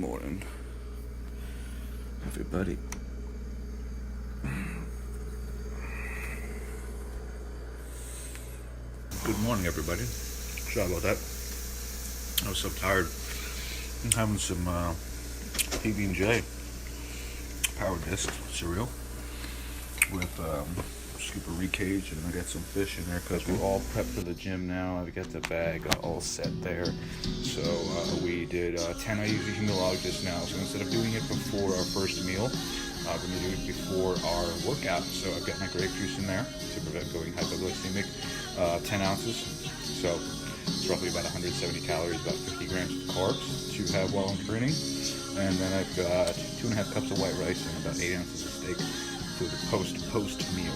morning, everybody. Good morning, everybody. Sorry about that. I was so tired. I'm having some PB&J power disc cereal with scoop of recage, and I got some fish in there because we're all prepped for the gym now. I've got the bag all set there. So we did 10 IUs of Humalog just now. So instead of doing it before our first meal, we're going to do it before our workout. So I've got my grape juice in there to prevent going hypoglycemic, 10 ounces. So it's roughly about 170 calories, about 50 grams of carbs to have while I'm training. And then I've got 2.5 cups of white rice and about 8 ounces of steak for the post meal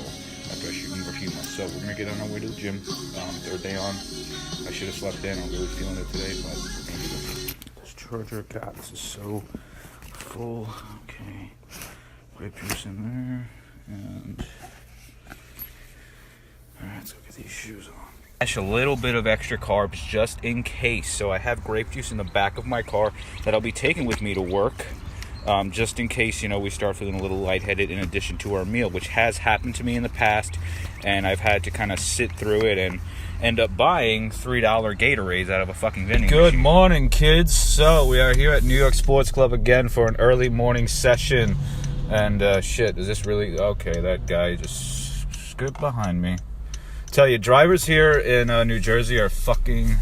after I shoot for a few months. So we're gonna get on our way to the gym. Third day on. I should have slept in. I'm really feeling it today, but this charger, God, this is so full. Okay, grape juice in there, and all right, let's go get these shoes on. A little bit of extra carbs just in case. So I have grape juice in the back of my car that I'll be taking with me to work, just in case, we start feeling a little lightheaded in addition to our meal, which has happened to me in the past, and I've had to kind of sit through it and end up buying $3 Gatorades out of a fucking vending machine. Good morning, kids. So we are here at New York Sports Club again for an early morning session, and shit, is this really okay? That guy just skipped behind me. Tell you, drivers here in New Jersey are fucking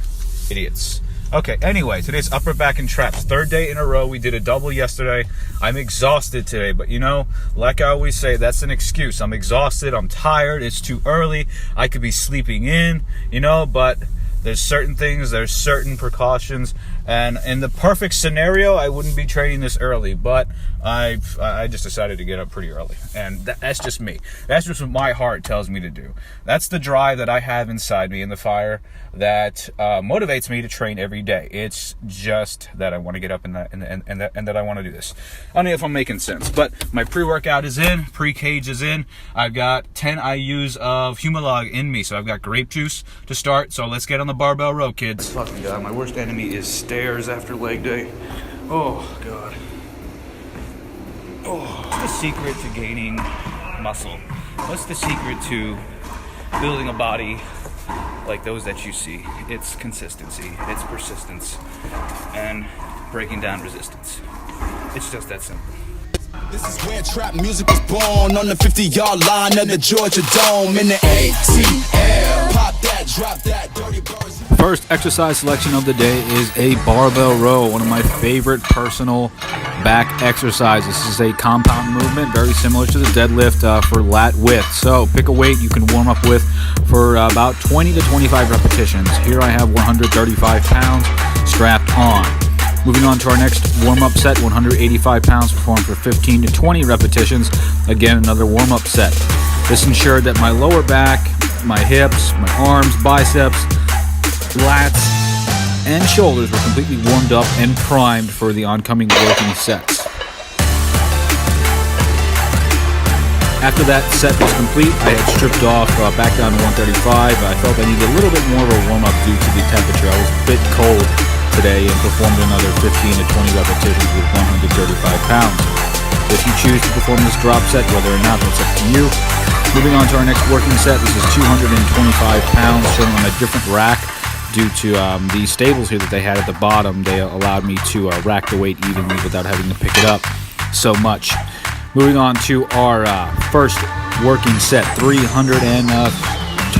idiots. Okay, anyway, today's upper back and traps. Third day in a row. We did a double yesterday. I'm exhausted today, but like I always say, that's an excuse. I'm exhausted, I'm tired, it's too early, I could be sleeping in, but there's certain things, there's certain precautions, and in the perfect scenario, I wouldn't be training this early, but I just decided to get up pretty early, and that's just me. That's just what my heart tells me to do. That's the drive that I have inside me in the fire that motivates me to train every day. It's just that I want to get up and that I want to do this. I don't know if I'm making sense, but my pre-workout is in, pre-cage is in. I've got 10 IUs of Humalog in me, so I've got grape juice to start. So let's get on the barbell row, kids. Fucking God, my worst enemy is stairs after leg day. Oh God. Oh, what's the secret to gaining muscle? What's the secret to building a body like those that you see? It's consistency, it's persistence, and breaking down resistance. It's just that simple. This is where trap music was born, on the 50-yard line of the Georgia Dome in the ATL. Pop that, drop that, dirty birds. First exercise selection of the day is a barbell row, one of my favorite personal back exercises. This is a compound movement, very similar to the deadlift for lat width. So pick a weight you can warm up with for about 20 to 25 repetitions. Here I have 135 pounds strapped on. Moving on to our next warm-up set, 185 pounds performed for 15 to 20 repetitions. Again, another warm-up set. This ensured that my lower back, my hips, my arms, biceps, lats, and shoulders were completely warmed up and primed for the oncoming working sets. After that set was complete, I had stripped off back down to 135. I felt I needed a little bit more of a warm-up due to the temperature. I was a bit cold today and performed another 15 to 20 repetitions with 135 pounds. If you choose to perform this drop set, whether or not, that's up to you. Moving on to our next working set, this is 225 pounds, shown on a different rack. Due to the stables here that they had at the bottom, they allowed me to rack the weight evenly without having to pick it up so much. Moving on to our first working set, 325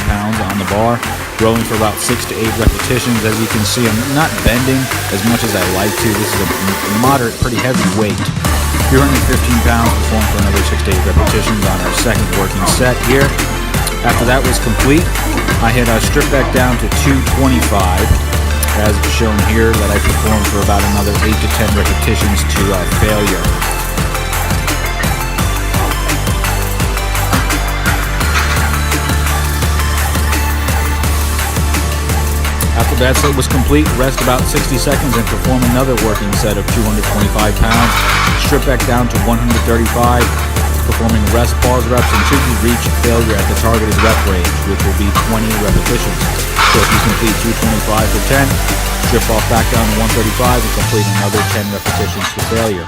pounds on the bar, rowing for about 6 to 8 repetitions. As you can see, I'm not bending as much as I like to. This is a moderate, pretty heavy weight. 315 pounds performed for another 6 to 8 repetitions on our second working set here. After that was complete, I had stripped back down to 225, as shown here, that I performed for about another 8 to 10 repetitions to failure. After that set was complete, rest about 60 seconds and perform another working set of 225 pounds. Strip back down to 135, performing rest pause reps until you reach failure at the targeted rep range, which will be 20 repetitions. So if you complete 225 for 10, Strip off back down to 135 and complete another 10 repetitions to failure.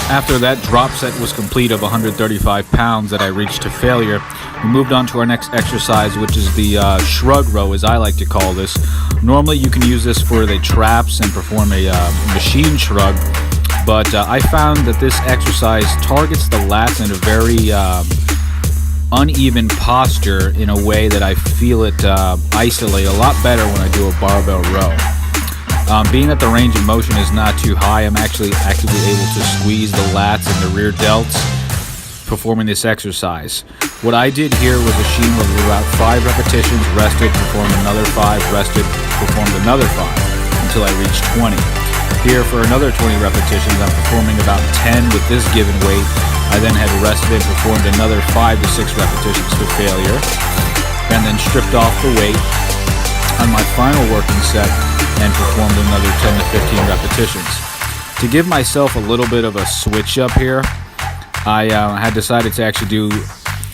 After that drop set was complete of 135 pounds that I reached to failure, we moved on to our next exercise, which is the shrug row, as I like to call this. Normally you can use this for the traps and perform a machine shrug, but I found that this exercise targets the lats in a very uneven posture in a way that I feel it isolate a lot better when I do a barbell row. Being that the range of motion is not too high, I'm actually actively able to squeeze the lats and the rear delts performing this exercise. What I did here was a machine with about 5 repetitions, rested, performed another 5, rested, performed another 5, until I reached 20. Here for another 20 repetitions, I'm performing about 10 with this given weight. I then had rested and performed another 5 to 6 repetitions to failure, and then stripped off the weight on my final working set and performed another 10 to 15 repetitions. To give myself a little bit of a switch up here, I had decided to actually do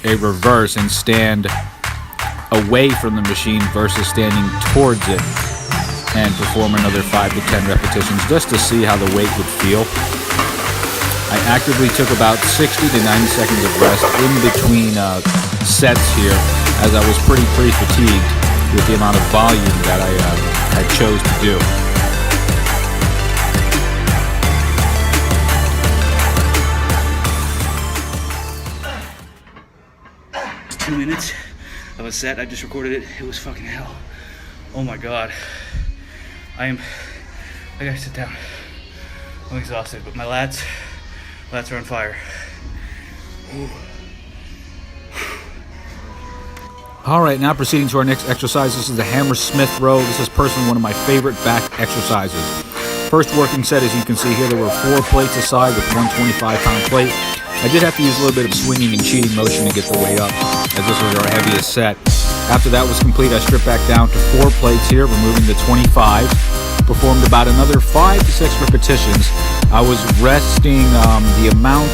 a reverse and stand away from the machine versus standing towards it and perform another 5 to 10 repetitions just to see how the weight would feel. I actively took about 60 to 90 seconds of rest in between sets here, as I was pretty fatigued with the amount of volume that I chose to do. It's 2 minutes of a set. I just recorded it. It was fucking hell. Oh my god. I gotta sit down. I'm exhausted, but my lats are on fire. Ooh. Alright, now proceeding to our next exercise. This is the Hammersmith row. This is personally one of my favorite back exercises. First working set, as you can see here, there were 4 plates aside with 125-pound plate. I did have to use a little bit of swinging and cheating motion to get the weight up, as this was our heaviest set. After that was complete, I stripped back down to 4 plates here, removing the 25. Performed about another 5 to 6 repetitions. I was resting the amount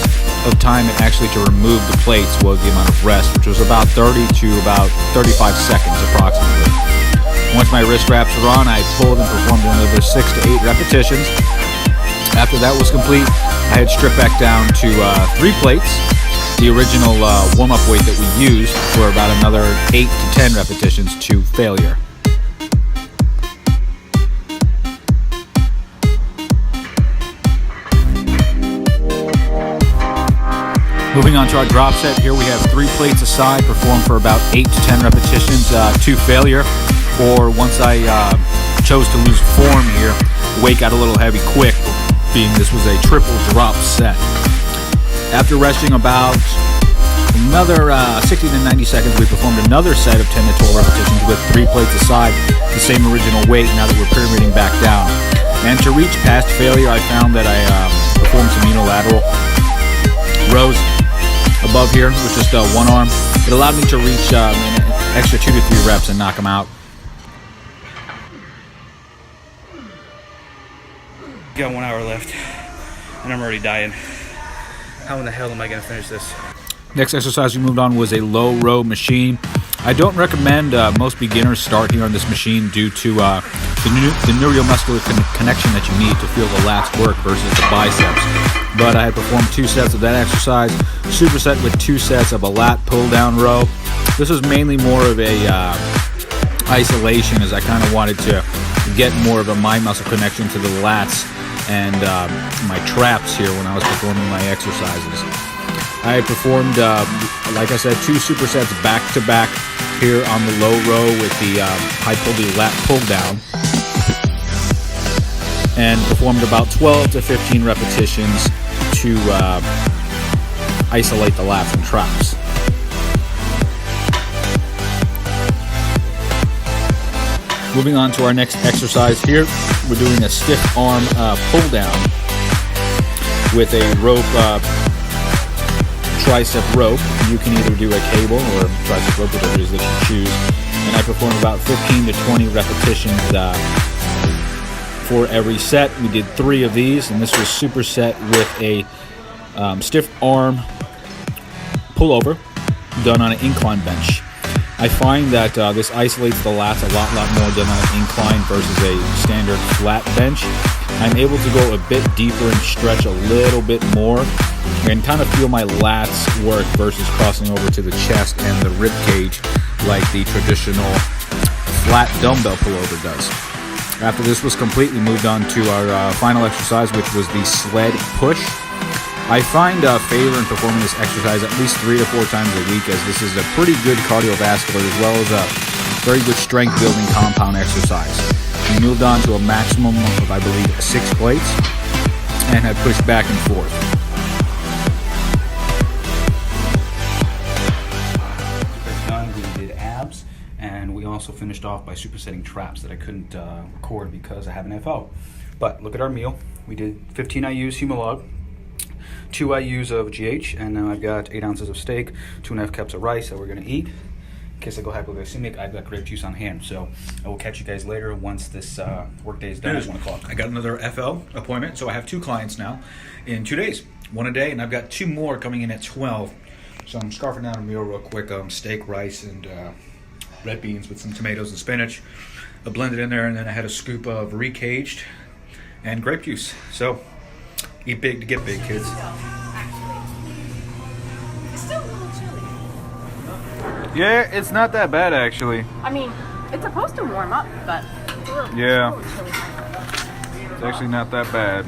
of time actually to remove the plates was the amount of rest, which was about 30 to about 35 seconds approximately. Once my wrist wraps were on, I pulled and performed another 6 to 8 repetitions. After that was complete, I had stripped back down to 3 plates, the original warm-up weight that we used, for about another 8 to 10 repetitions to failure. Moving on to our drop set, here we have 3 plates aside, performed for about 8 to 10 repetitions to failure. Or once I chose to lose form here, the weight got a little heavy quick, being this was a triple drop set. After resting about another 60 to 90 seconds, we performed another set of 10 to 12 repetitions with 3 plates aside, the same original weight, now that we're pyramiding back down. And to reach past failure, I found that I performed some unilateral rows above here with just one arm. It allowed me to reach an extra 2 to 3 reps and knock them out. Got 1 hour left, and I'm already dying. How in the hell am I gonna finish this? Next exercise we moved on was a low row machine. I don't recommend most beginners start here on this machine due to the neuromuscular connection that you need to feel the lats work versus the biceps. But I had performed 2 sets of that exercise, superset with 2 sets of a lat pull down row. This was mainly more of a isolation, as I kind of wanted to get more of a mind muscle connection to the lats and my traps here when I was performing my exercises. I performed, like I said, 2 supersets back to back here on the low row with the high pull, the lat pull down, and performed about 12 to 15 repetitions to isolate the lats and traps. Moving on to our next exercise here, we're doing a stiff arm pull down with a rope, tricep rope. You can either do a cable or tricep rope, whatever it is that you choose. And I performed about 15 to 20 repetitions for every set. We did 3 of these, and this was superset with a stiff arm pullover done on an incline bench. I find that this isolates the lats a lot more than an incline versus a standard flat bench. I'm able to go a bit deeper and stretch a little bit more and kind of feel my lats work versus crossing over to the chest and the rib cage like the traditional flat dumbbell pullover does. After this was complete, we moved on to our final exercise, which was the sled push. I find favor in performing this exercise at least 3 to 4 times a week, as this is a pretty good cardiovascular as well as a very good strength building compound exercise. We moved on to a maximum of, I believe, 6 plates and had pushed back and forth. Done. We did abs, and we also finished off by supersetting traps that I couldn't record because I have an FO. But look at our meal. We did 15 IUs Humalog, 2 IUs of GH, and now I've got 8 ounces of steak, 2.5 cups of rice that we're gonna eat. In case I go hypoglycemic, I've got grape juice on hand. So I will catch you guys later once this workday is done at 1 o'clock. I got another FL appointment, so I have 2 clients now in 2 days, 1 a day, and I've got 2 more coming in at 12. So I'm scarfing down a meal real quick, steak, rice, and red beans with some tomatoes and spinach. I blended in there, and then I had a scoop of recaged and grape juice. So eat big to get big, kids. It's still a little chilly. Yeah, it's not that bad actually. I mean, it's supposed to warm up, but it's a little, Yeah. it's a little chilly. It's actually not that bad.